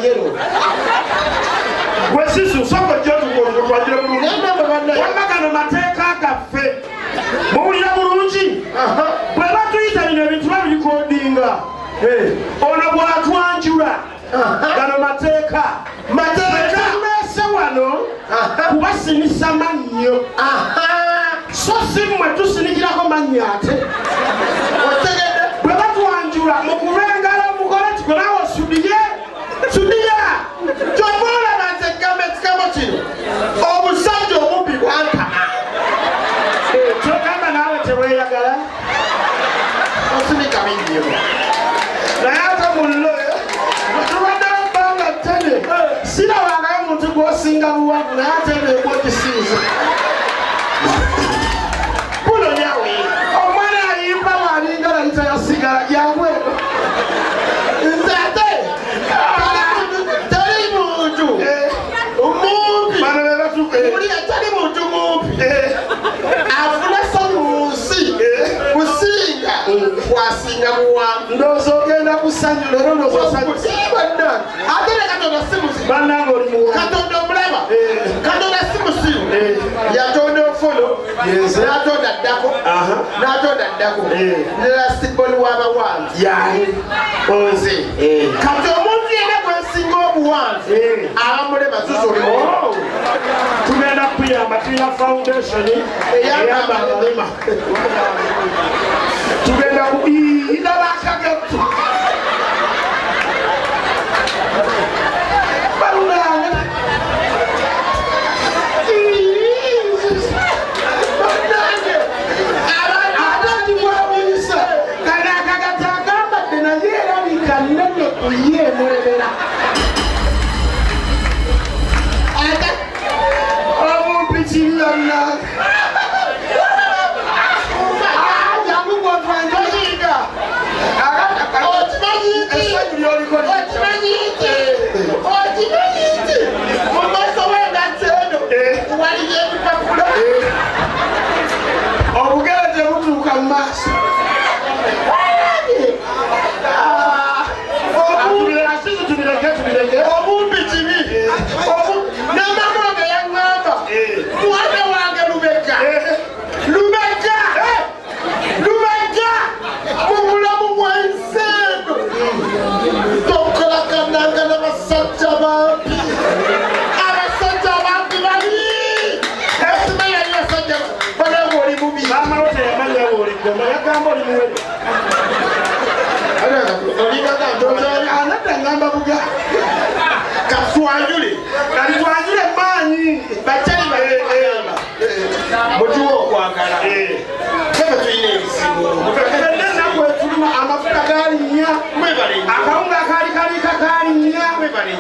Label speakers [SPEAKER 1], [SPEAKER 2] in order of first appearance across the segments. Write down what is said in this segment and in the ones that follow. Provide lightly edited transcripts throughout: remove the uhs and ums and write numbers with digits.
[SPEAKER 1] yero.
[SPEAKER 2] Wesisu soko jotu kwa jira bulungi. Wamagano mateka gafe. Muwulira bulungi. Bwe batuyita bino ebintu babikodinga. Ono bw'atwanjula. Gano mateeka. Mateeka mese wano. Kubasinisa mannyo. So si mmwe tusinikirako mannya ate. Otegedde bwe batwanjula mukube engalo mukole tukolewo sudiye. Kyova nze ekigamo kino omusajja omubbi bwankama. Kyogamba naawe teweeyagala osinika binnyo naye ate mullo tubaddewo ebbanga ttene sirabangayo omuntu gw'osinga buwanvu naye ate neegwa okisiiza buno nyawe omwana ayimba bw'alinga layita yasigala jangweno nze ate wasinga muwanvu ndowooza ogenda kusanyu leero ndowoozabanna ate ne katonda si musiru bannange oli muwanvu katonda omulaba katonda si musiru yatonda ofulo n'atonda ddako n'atonda ddako nelasiboli w'abawanvu yaani nze kati omuntu yenna gwensinga obuwanvu abamulema zuzolimu tugenda kuyamba tuyina foundation eyamba abalema tugenda kubiira bakagatu balulanga banange abandi bwabuyisa kana akagatu akambadde naye erabika nnene kuye mulebera omumpikiri yonna obugere tebutuuka mu maaso obumbi kibi namagonge yaŋŋamba mwana wange lubega mu bulamu bwenseeno tokolakananga n'abasajja bambi bali esimanyi ali basajja banaga oli mubi amawote yamanya oligoma yagamba oli muwere anadda ngamba buga katwanjule maanyi bakyali baegamba mutuwa okwagala kebe tulina ebizibu enaku etuluma amafuta galinnya akawunga akaalikalika galinnya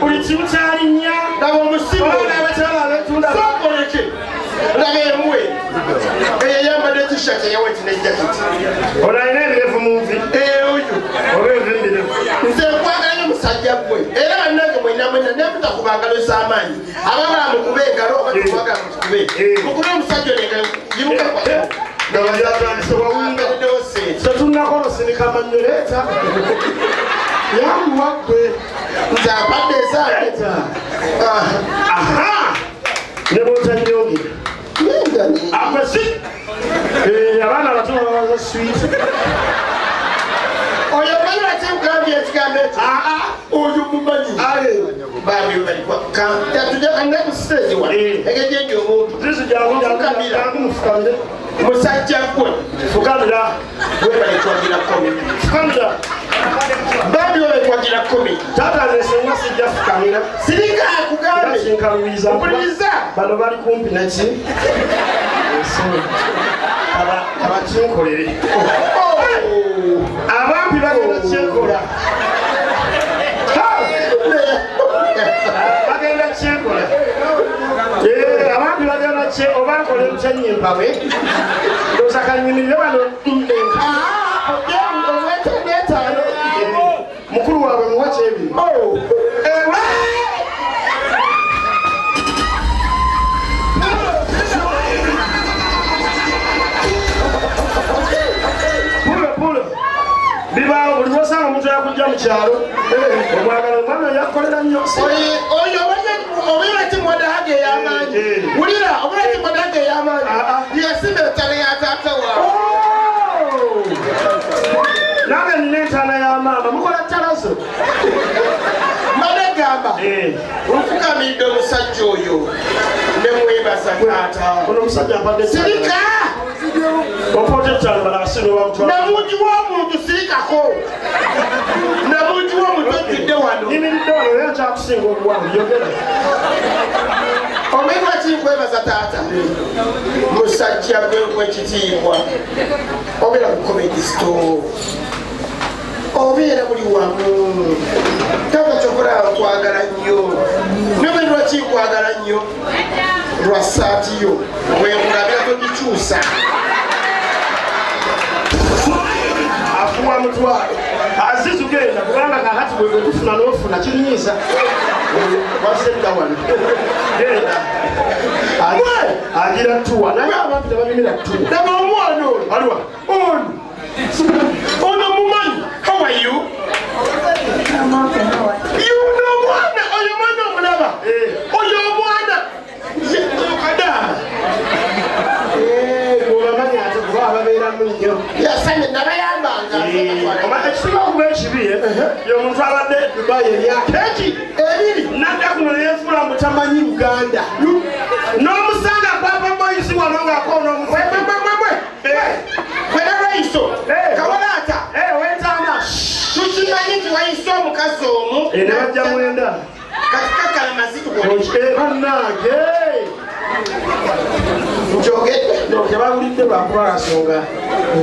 [SPEAKER 2] buli kimu kyalinnya laba omusimu abakyala abetunda sokoleke laba emuwe eyayambadde t-shirt eyaweti n'ejaketi olina ebirevu munvi oyo oba evindirevu nze nkwagala nyo musajja gwe era bannange mwenamwena naye mutakubangalo z'amaanyi ababala mukube engalo oba tekwagala mutukube mukube omusajja olengalo gimuka tetunakolosenika manyoleeta yamuwagwe nze apadde ezaaleeta ne botanyongera akwesi abaana abato babaza switi oyo manyi bakimugambye ekigambo ekyo oyo mumanyi bambibatujjakane ku stage wa egejendi omuntu musajja gwe fukamira webaletwagira komi fukamira bambi webaletwagira komi tata nesenga sijja fukamira sirika akugambe mpuliriza bano bali kumpi naki abakinkolere abampi bagenda kyenkola bagenda kyenkola abampi bagenda obankole mukyenyimpawe ndoza kanyimirire wano omwetenetaano mukulu waabwe muwa kyebiri Biba buli wasanga omuntu yakujja mu kyalo omwagala omwana yakolera nnyo
[SPEAKER 1] oyo obulati modage y'amaanyi wulira obulati modage y'amaanyi yasimba ettala ya taata waawe
[SPEAKER 2] nange nina entaana ya maama mukola ttalazo
[SPEAKER 1] madagamba nfukamidde omusajja oyo ne mwebaza taata
[SPEAKER 2] ono omusajja mpadde
[SPEAKER 1] sirika
[SPEAKER 2] opoota ekyalo balasino bamutwala
[SPEAKER 1] namungi w'omuntu sirikako namungi w'omuntu ojjudde wano
[SPEAKER 2] yimiridde wano era nkyakusinga obuwanvu yogera
[SPEAKER 1] omanyi lwaki nkwebaza taata musajja gwenkwa ekitiibwa obeera ku comedy store obeera buli wamu taata kyokola nkwagala nnyo nobe lwaki nkwagala nnyo lwa saati yo bwenkulabira togikyusa
[SPEAKER 2] afuwa mutwalo azizu genda kubanga kakati bwe tufuna n'ofuna kirinyiza wasedda wano genda agira tuwa naye abantu tebanyumira tuwa
[SPEAKER 1] daba omwana oyo
[SPEAKER 2] waliwa
[SPEAKER 1] ono mumanyi how are you yuno omwana oyo mwana omulaba oyo omwana kadama
[SPEAKER 2] obamanyi ate kuba ababeeramu nnyo
[SPEAKER 1] yasanye nabayambanga
[SPEAKER 2] ekisinga okuba ekibi y'omuntu abadde dubai emyaka eki
[SPEAKER 1] ebiri
[SPEAKER 2] nadda kuno neyefuula mutamanyi Uganda n'omusanga papa boyz wano ng'akoona
[SPEAKER 1] kweraiso kawalaata
[SPEAKER 2] wentaana
[SPEAKER 1] tukimanyi nti wayise omukazi omu
[SPEAKER 2] ne bajja mwenda
[SPEAKER 1] katikakala mazitu
[SPEAKER 2] bannange
[SPEAKER 1] njogedde
[SPEAKER 2] tebawulidde lwakuba nsonga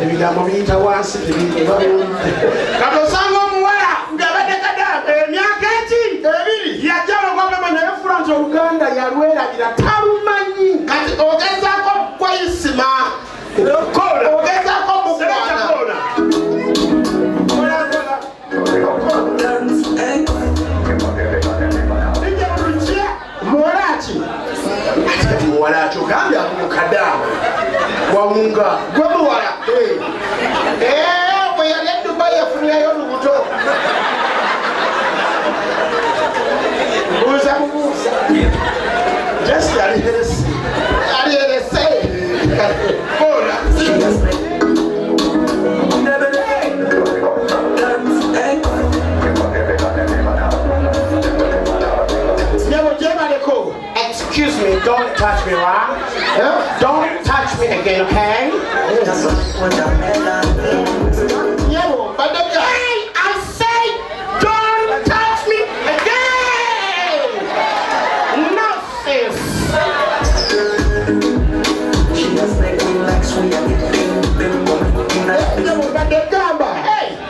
[SPEAKER 2] ebigambo biyita wansi tebawulidde
[SPEAKER 1] kati osanga omuwala ng'abadde kadaamu
[SPEAKER 2] emyaka eki
[SPEAKER 1] ebiri
[SPEAKER 2] yajja lwagwababa naye fula nti Oluganda yalwerabira talumanyi
[SPEAKER 1] kati ogezaako kwayisima
[SPEAKER 2] kola
[SPEAKER 1] ogezaako mukwana
[SPEAKER 2] muwalaki ati muwalaki ogambye akumukadamu wawunga
[SPEAKER 1] gwe muwala bwe yali edubayi yafunirayo olubuto buuza bubuuza
[SPEAKER 2] jesi yali heresi
[SPEAKER 1] alierese kola
[SPEAKER 2] excuse me, don't touch me, right? Don't touch me again, okay?
[SPEAKER 1] Hey, I say, don't touch me again!
[SPEAKER 2] Nonsense!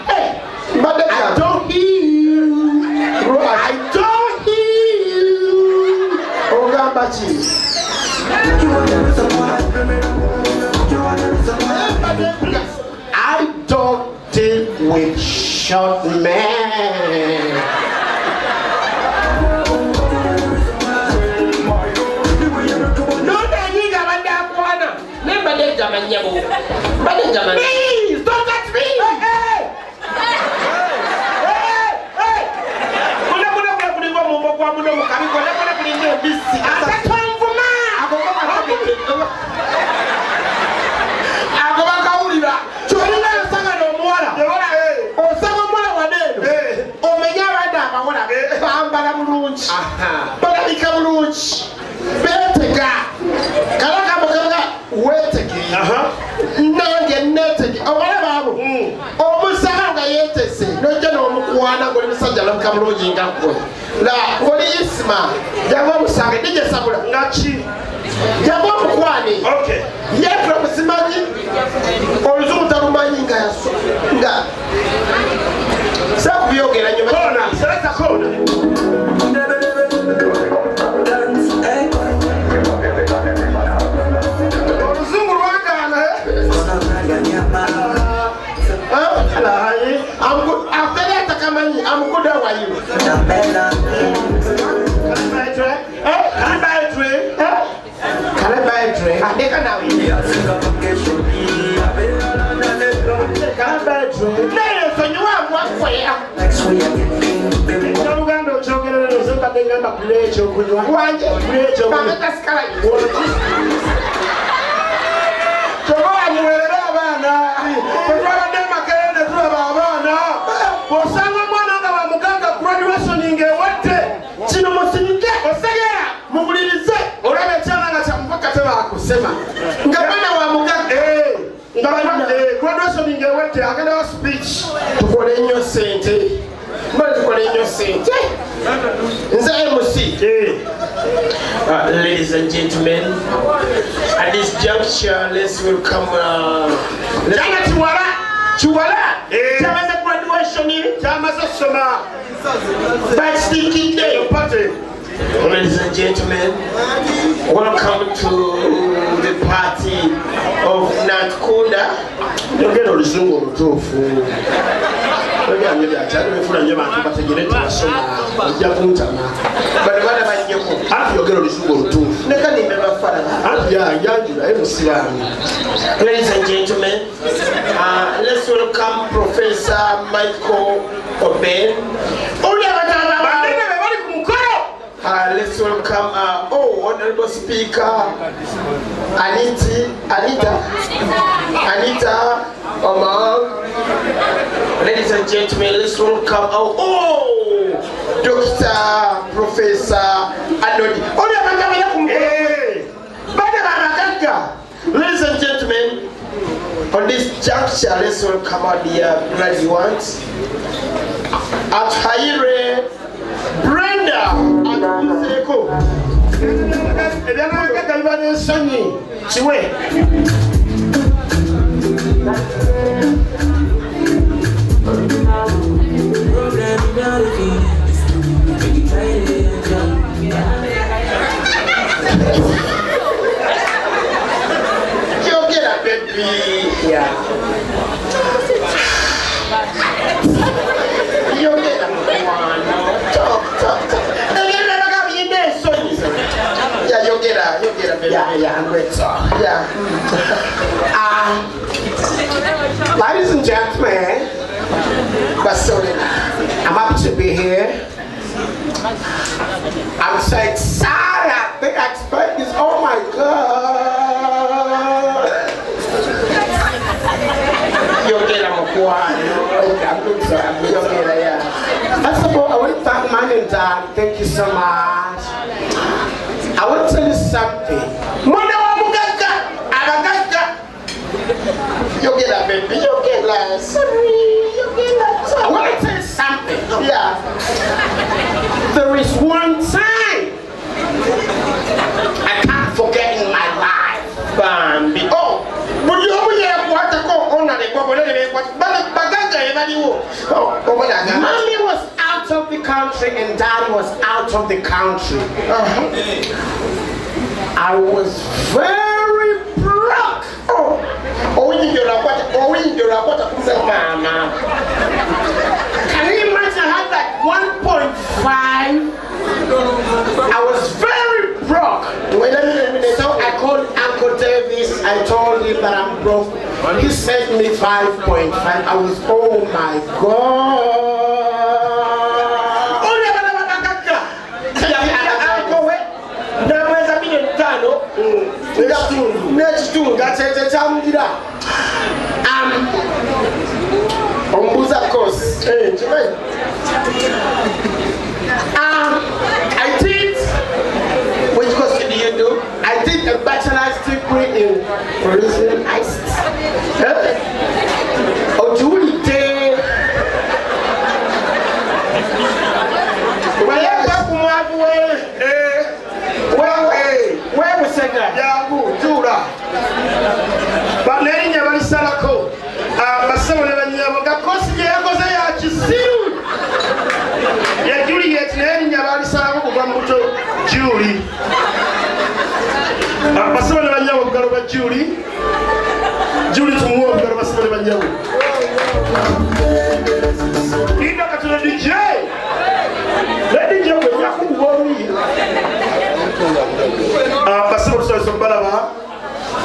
[SPEAKER 1] Hey, I don't hear you. I don't hear you.
[SPEAKER 2] I don't deal with short men.
[SPEAKER 1] Please, don't touch me! agobakawulira kyolina nsanga n'omuwala osanga omuwala waneeno omenya abadde abawala bambala bulungi balabika bulungi beetega kalakamukaga weetege nange neetege obala baabo omusanga nga yeetese nojja n'omukwana ngoli musajja alabika bulungi nga ggwe oli isima jangu omusange dijesabula
[SPEAKER 2] Ngaki?
[SPEAKER 1] jangu omukwane yetula musimanyi oluzungu talumanyi nga sakubyogera nyo
[SPEAKER 2] Kona, selekta kona. Oluzungu lwagaana
[SPEAKER 1] after that akamanyi I'm good how are you?
[SPEAKER 2] Can I buy a drink?
[SPEAKER 1] Adeka nawe
[SPEAKER 2] Can I buy a drink?
[SPEAKER 1] Ladies and gentlemen, at this juncture, let's welcome Ladies and gentlemen, welcome to the party of Natkunda. Don't get all the single tofu. But what about you? After you get all the single tofu, ladies and gentlemen, let's welcome Professor Michael Oben. Let's welcome Honorable Speaker Anita Omar. Ladies and gentlemen, let's welcome Dr. Professor Anodi. Ladies and gentlemen, on this juncture, let's welcome our dear graduates at Haire Brenda and Busega. You get a baby. Yeah. You get a one. Talk. Yeah, you get a baby. Yeah, I'm great. Yeah. Ladies and gentlemen, I'm happy to be here. I'm so excited. I think I expect this. Oh my God. You get a one. I'm good, sir. You get a yeah. First of all, I want to thank Mom and Dad. Thank you so much. I want to tell you something. You get a baby, you get like sorry, you get like I want to tell you something. Yeah. There is one time I can't forget in my life. Bambi. Oh, but you only have what to go on and Mommy was out of the country and Daddy was out of the country. I was very broke. Can you imagine I had like 1.5? I was very broke. So I called Uncle Davis. I told him that I'm broke. He sent me 5.5. I was, oh my God. Next two, that's it. I did. Which course did you do? I did a bachelor's degree in tourism. Oh, Julie Day. Where was that? Yeah, Jura. But letting you have a salako. But someone ever knew about cost. Yeah, because I had to see. Yeah, Julie gets letting you have a salako. Julie. But someone ever knew about Julie. Julie to move about someone ever knew. He got to the DJ. Let me go with you. Pastor Balaba,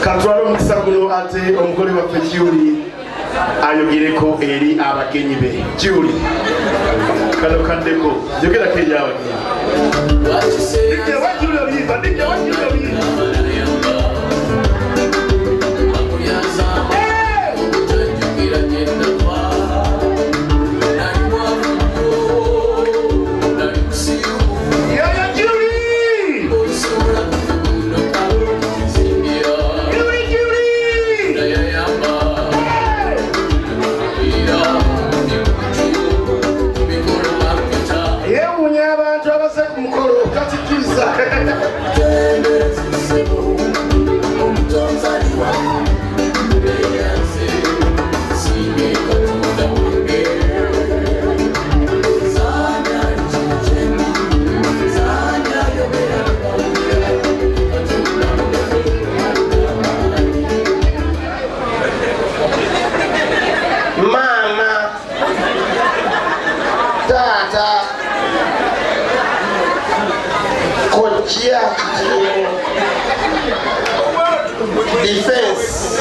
[SPEAKER 1] Katwalo Musagulo ate omugole wa Julie.
[SPEAKER 2] ayogireko eri abagenyi be. Julie kano kaddeko yogerako eri abagenyi.
[SPEAKER 1] Defense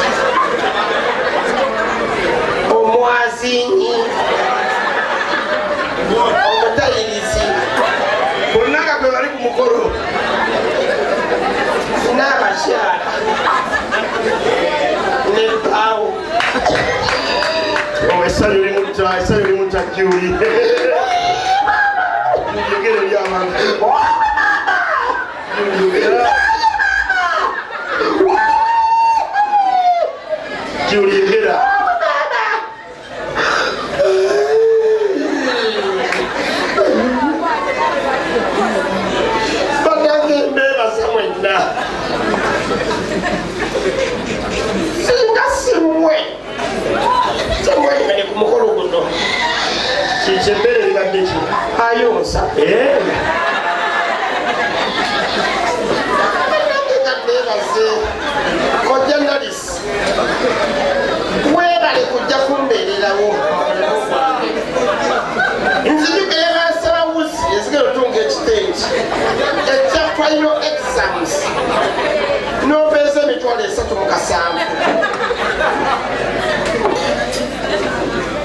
[SPEAKER 1] omwazinyi omutayirizi
[SPEAKER 2] bonna gwe bali ku mukolo
[SPEAKER 1] n'abakyala ne bawo
[SPEAKER 2] essanyu limutta Julie yogere eri abantu. Julie Hira. Chichembele libadeki.
[SPEAKER 1] Ayonsa. Journalists. Where are you just kumbeererawo? Nzijuka yabasaba wuzi ezigenda otunga ekiteegi ekya final exams n'opeesa emitwalo 3,700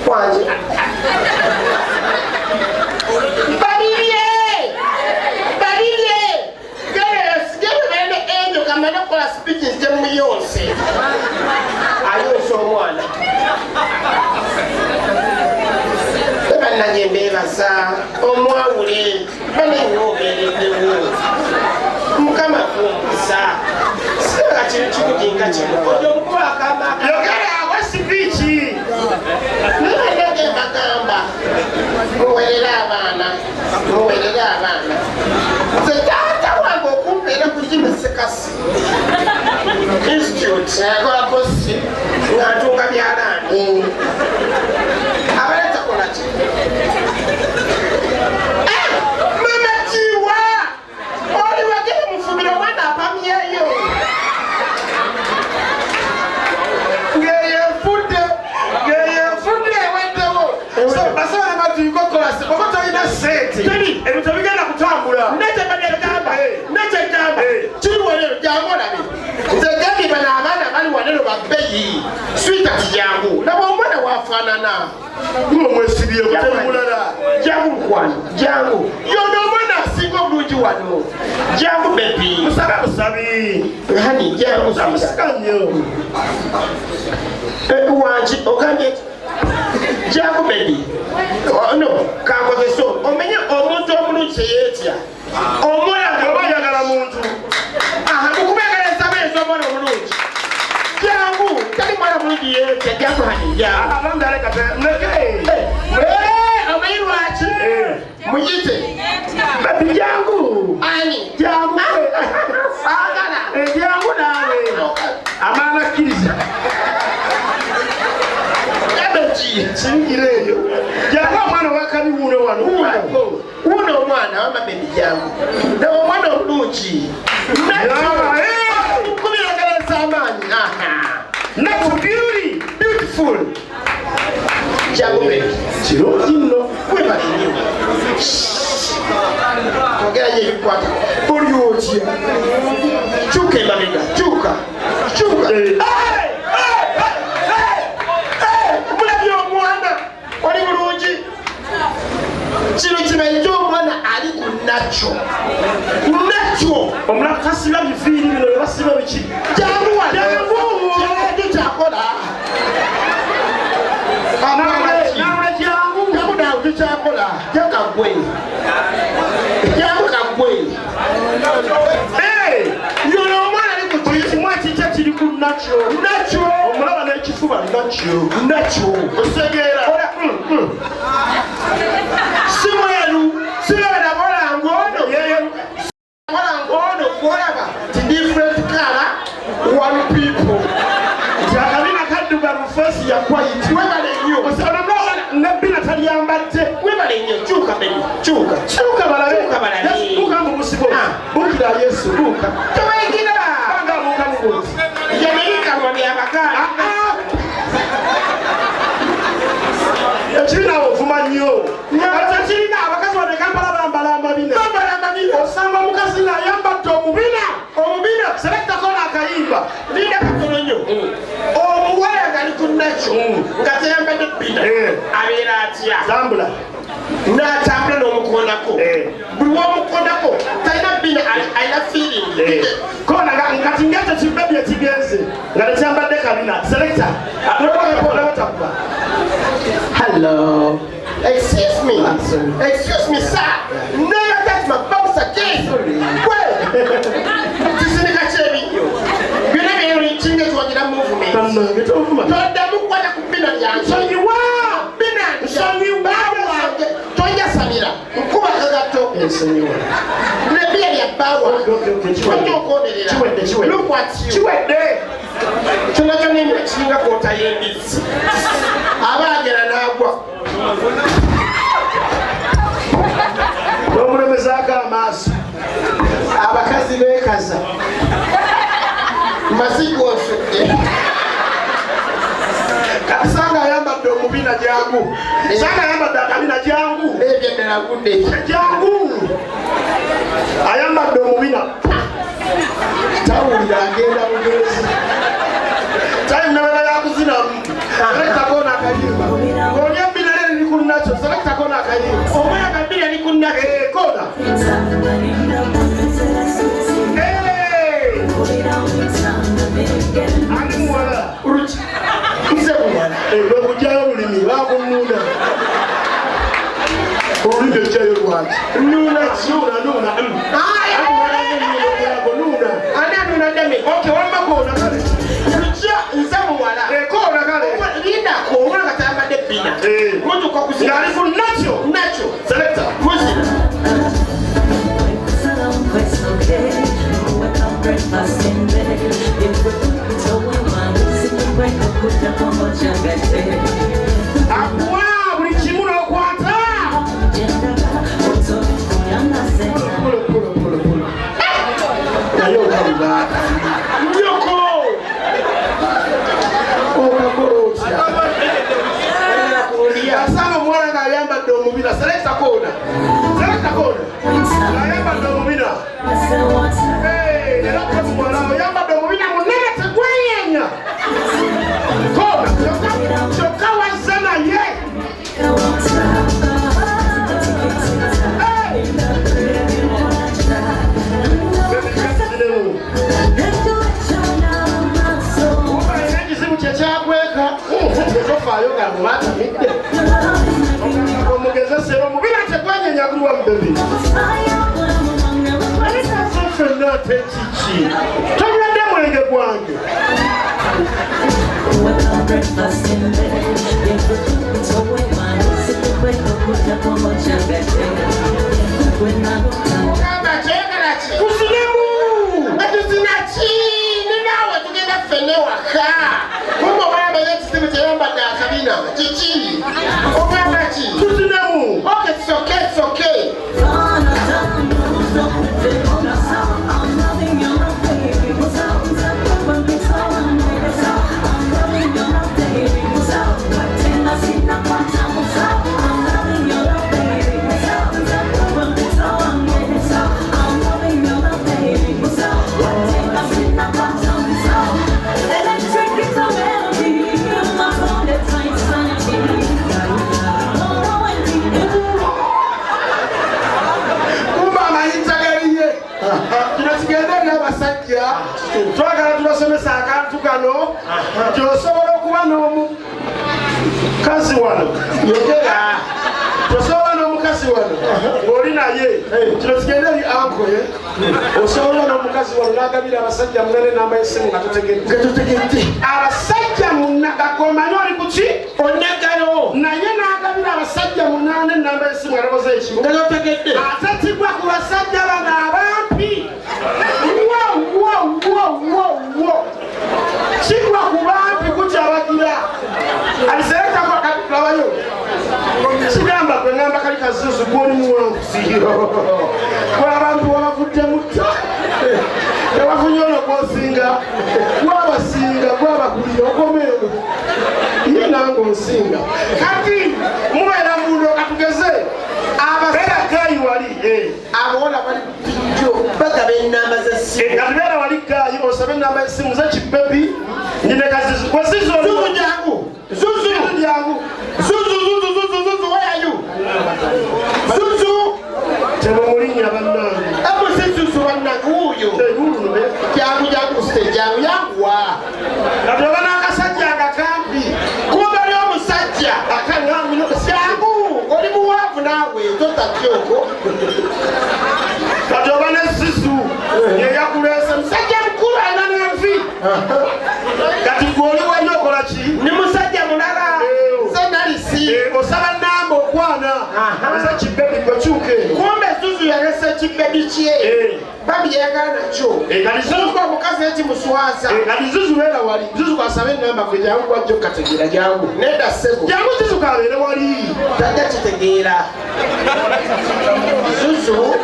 [SPEAKER 1] kwanje kamene kola speeches temu yonse ayonse omwana ebananye mbebaza omwawule banenyobeereddewo mukama kumbuza sibanga kino kikujinga kino ojo omukuba agamba yogera awa sipiiki nibadde bagamba muwerere abaana nze taata wange okumpeera ku gimesekasi institute yakolako si ng'atunga byalaani abaleta kolaki mama kiwa oli wagere mufumira omwana apamyeyo ngeyefudde eweddewo basobola batuyikokolasi oba tolina sente teri ebintu bigenda kutambula nekyebagamba kiriwolero jangu olabe nze gandi bano abaana bali waneno babbeyi switati jangu laba omwana wafaanana
[SPEAKER 2] mwesibye kutemulala
[SPEAKER 1] jangu mukwano jangu yono omwana asinga obulungi wano jangu bebi
[SPEAKER 2] musabi
[SPEAKER 1] hani jangu
[SPEAKER 2] amusikanyo
[SPEAKER 1] wangi ogambye jangu bebi no kankozeso omenye omuntu omulungi teyeetya omwana
[SPEAKER 2] oba ayagala muntu
[SPEAKER 1] mukubegereza beeza omwana omulungi jangu tali mwana mulungi yeetya jangu hani jangu omanyi lwaki muyite bebi jangu ani jangu saagala
[SPEAKER 2] jangu naawe amaana kkiriza
[SPEAKER 1] singira eyo
[SPEAKER 2] jangu omwana wakabi wuuno wano
[SPEAKER 1] wuuno omwana wama bebi jangu nawe omwana omulungi mukubiragereza amaanyi
[SPEAKER 2] Not beauty, beautiful.
[SPEAKER 1] Jangu bebi
[SPEAKER 2] kirungi nno
[SPEAKER 1] kwebali nnyo ogera nye ebikwata oli otya kyuka emabega kyuka kino kimanyijo omwana ali ku nakyo
[SPEAKER 2] omulakasiba biviiri bino basiba biki
[SPEAKER 1] jangu kyakola kyakola jakagwe yono omwana ali ku
[SPEAKER 2] kimwa kikya kiri ku nakyo omulaba n'ekifuba nakyo osegeera
[SPEAKER 1] simweru sirabera bolangono kwolaba ti different color one people
[SPEAKER 2] akabina kaddugavu fesi yakwayiti
[SPEAKER 1] webale nnyo
[SPEAKER 2] nebbina talyambadde
[SPEAKER 1] webale nnyo kyuka balabe
[SPEAKER 2] buuka mu busibo buukira yesu buuka
[SPEAKER 1] teweyigira
[SPEAKER 2] banga buuka mu buntu
[SPEAKER 1] yameyikabwa byabagala
[SPEAKER 2] ekibiina ovuma nnyo ate kirina abakazi bane kampala bambala amabina osanga omukazi ng'ayambadde omubina selektako n'akayimba
[SPEAKER 1] linda katono nnyo omuwala gali ku nakyo nga teyambadde bbina abeera atya
[SPEAKER 2] zambula
[SPEAKER 1] n'atambula n'omukondako buli w'omukondako talina bbina alina feeling
[SPEAKER 2] kona ngati ngete kibbebi ekigenze nga tekyambadde kabina selekta atolaaotakuba
[SPEAKER 1] hello excuse me sir never touch my box again kisinika kyebinyo byonna byekinga ekiwagira movement toddamu kukwata ku bbina lyansonyiwa tonjasamira nkuba kagato nebbiya lya bbawa tojja okwonerera kiwedde kyonna kyonna emira kiringa kwotayimbizzi aba agera n'agwa
[SPEAKER 2] n'omulemezaako amaaso
[SPEAKER 1] abakazi beekaza mazigo nsudde
[SPEAKER 2] kasanga ayambadde omubina jangu sanga ayambadde akabina jangu
[SPEAKER 1] ebyendera gudde
[SPEAKER 2] jangu ayambadde omubina
[SPEAKER 1] tawulira agenda mugezi
[SPEAKER 2] talinabala yakuzinamu selektako n'akayimba oli ebbina lye liri ku nakyo selektako n'akayimba
[SPEAKER 1] omwana kabbina li ku nakyo
[SPEAKER 2] koona ali muwala
[SPEAKER 1] nze muwala
[SPEAKER 2] lwekugjayo olulimi bakunnuuna olulimi ejjayo lwaki nuuna
[SPEAKER 1] ani anuna dame
[SPEAKER 2] wambakoona kale
[SPEAKER 1] kujja nze muwala
[SPEAKER 2] koona kale
[SPEAKER 1] lindako omwana katayambadde bbina mutuka
[SPEAKER 2] ali ku nakyo selekta
[SPEAKER 1] muzina
[SPEAKER 3] breakfast in bed. If we're so we want to break up with the combo chagate.
[SPEAKER 2] Akwa buli kimu n'okwata. Naye okaluba. Nyoko. Okakola otya. Asanga omuwala ng'ayambadde omubina. Selekta koona. Ayambadde omubina. Era omuwala oyambadde omubina munene tegwenyenya. Koona. Kyokka wazza naye. Ekizibu kyekyakweka tofaayo nga mubatamidde omugezesero omubina tegwenyenya gulwa mubebi fenna ate kiki tonywedde mwenge gwange
[SPEAKER 1] ogamba kyegala ki
[SPEAKER 2] tuzinemu
[SPEAKER 1] atuzina ki ninaawe tugenda ffenna ewaka kumbe omwamba yekizibu kyeyambadde akabina kiki ogamba ki
[SPEAKER 2] tuzinemu
[SPEAKER 1] soke
[SPEAKER 2] abasajja twagala tubasomesa akantu kano gyosobola okuba n'omukazi wano yogera tosobola n'omukazi wano ng'oli naye kino kigenda eri ankoye osobola n'omukazi wano n'agabira abasajja munane n'amba y'essimu nga totegedde abasajja munakomanye oli kuki onnagayo naye n'agabira abasajja munane n'amba y'essimu nga tokoze ekimu nga totegedde ate tigwa ku basajja bano abampi kigwa ku bampi kukyabagira aliserekakakalabayo kigamba gwe ngamba kali kazuzu gwoli muwangusi abantu wabavudde mutta ewafunye ono gwosinga gwabasinga gwabagulira okomeeno ye nange onsinga kati mubeera mundo katugeze abasagayi wali abawala bali bijjo bagaba enamba z'essimu katibeera wali gayi osaba enamba y'essimu zekibebi ndinekazizu wesizozuzu jangu zuzu jangu zuzu where are you zuzu temumulinya bannange amusi zuzu bannange wuuyo jangu site jangu yanguwa katoba n'akasajja akakampi kuba oli omusajja akaŋambi jangu oli muwanvu naawe totatyoko katoba n'essisu yeyakuleese musajja mukulu alina n'envi kati gwoli wali okola ki ni musajja mulala senalisi osaba namba okwana eza kibebi gwekyuka eno kumbe zuzu yalese kibebi kye babi yagala nakyo kalizuzu omukazi ekimuswaza kalizuzu beera wali zuzu kwasaba enamba gwe jangu wajja okukategeera jangu neda ssebo jangu zuzu kabeere wali tajja kitegeera zuzu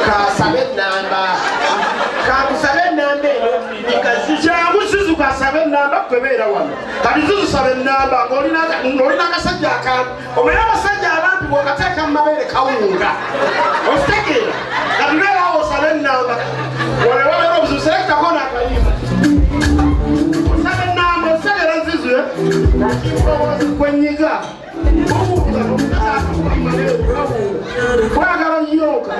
[SPEAKER 2] kasaba enamba kakusaba enamba eno jangu zuzu kasaba enamba kwebeera wano kati zuzu saba enamba ng'olina akasajja akampi omanye abasajja abampi bw'okateeka mu mabeere kawunga okitegeera kati beerawo osaba enamba walewabeera obuzibu serekitako n'akayimba osaba enamba osegera zuzu kwenyiga kwagala nyoka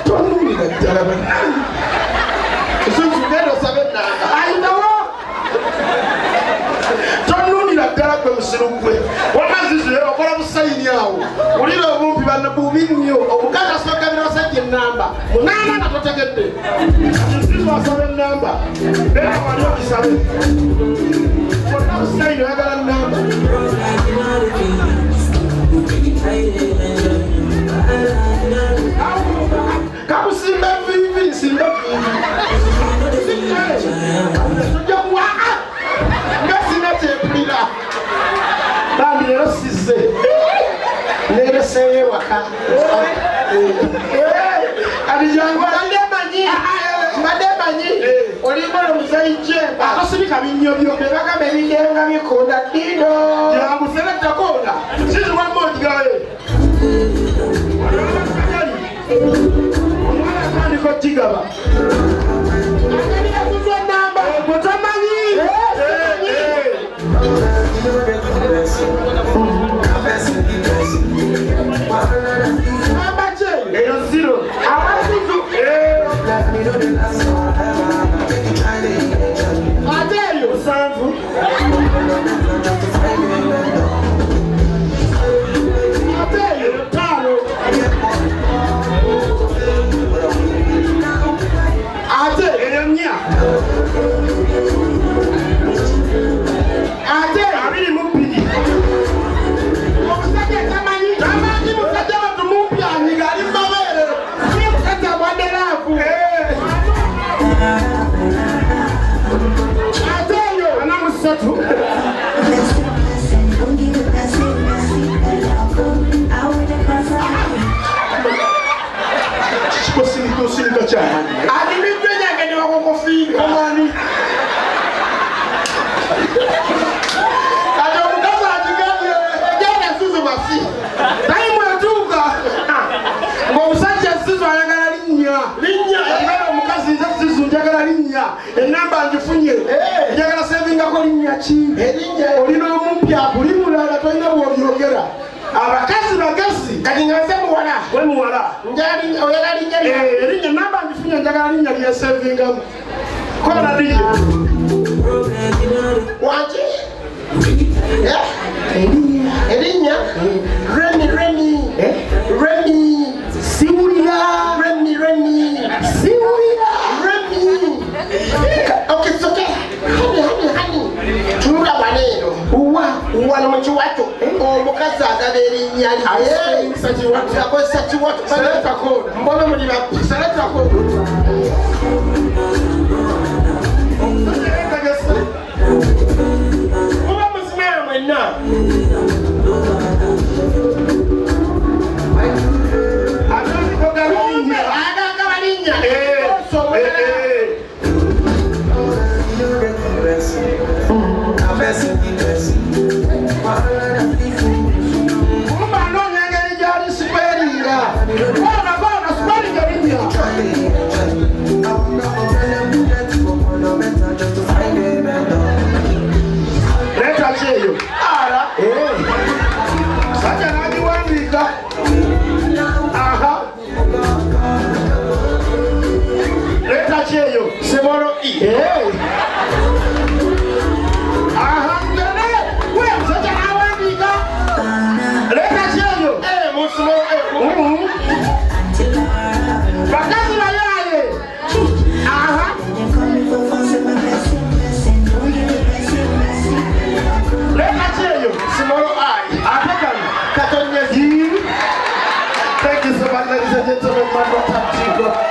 [SPEAKER 2] tonulira ddala zuzu genda osaba enamba ayinawo tonunira ddala gwe musiru gwe wamazizu okola busayini awo ulira obumpi bubi nnyo omukazi asogabira basajja enamba munana nga totegedde zizu asaba enamba beera wali okisabe olina busayini oyagala namba kamusimba vivi nsimba vivi tujja kuwaa nga sinakyepulira bambi leero sizze neereseeyo ewaka alijangu mbadde manyi olimala omuzaije akasibika binyobyo bebagamba ebigenga bikonda ddido jangu serettakonda siziwamu ogigawe omwana atandika okigaba agabira namba gwetamanyi ambaje eyo zero abasuzu ateyo sanvu ateyo tano ate eyo nya ate abiri mu bbiri omusajja tamanyi musajja watu mupya anyiga ali mabeere ni musajja mwaderaavu ate eyo ana musatu kosirika kyamani alimiddwe nyange ne wakokofiiga omwani kati omukazi agigambye egenda zuzu masi naye mwetuuka ng'omusajja zuzu ayagala linnya era omukazi nze zuzu njagala linnya enamba ngifunye njagala sevingako linnya ki olina omumpya kuli mulala tolina bw'obyogera abakazi bagezi kati nga nze muwala we muwala
[SPEAKER 1] njali oyala linnya
[SPEAKER 2] erinnya namba ngifunye njagala linnya lyesevingamu kola DJ
[SPEAKER 1] wanti erinnya Remy siwulira okay it's okay honey tunula waneno uwa no muchiwato omukazi agaba erinnya akozesa kiwato mbona muli select code muba muzimala mwenna agagabalinnya kumba anoonya engeri gyali sikweringa bona sikweringa linnya leta kyeyo sajja nagiwandiika leta kyeyo semolo sajja nawandiika leta kyeyo bakazi bayaye leta kyeyo semolo atekano katonyezi. Thank you so much, ladies and gentlemen. Madrat and Chiko.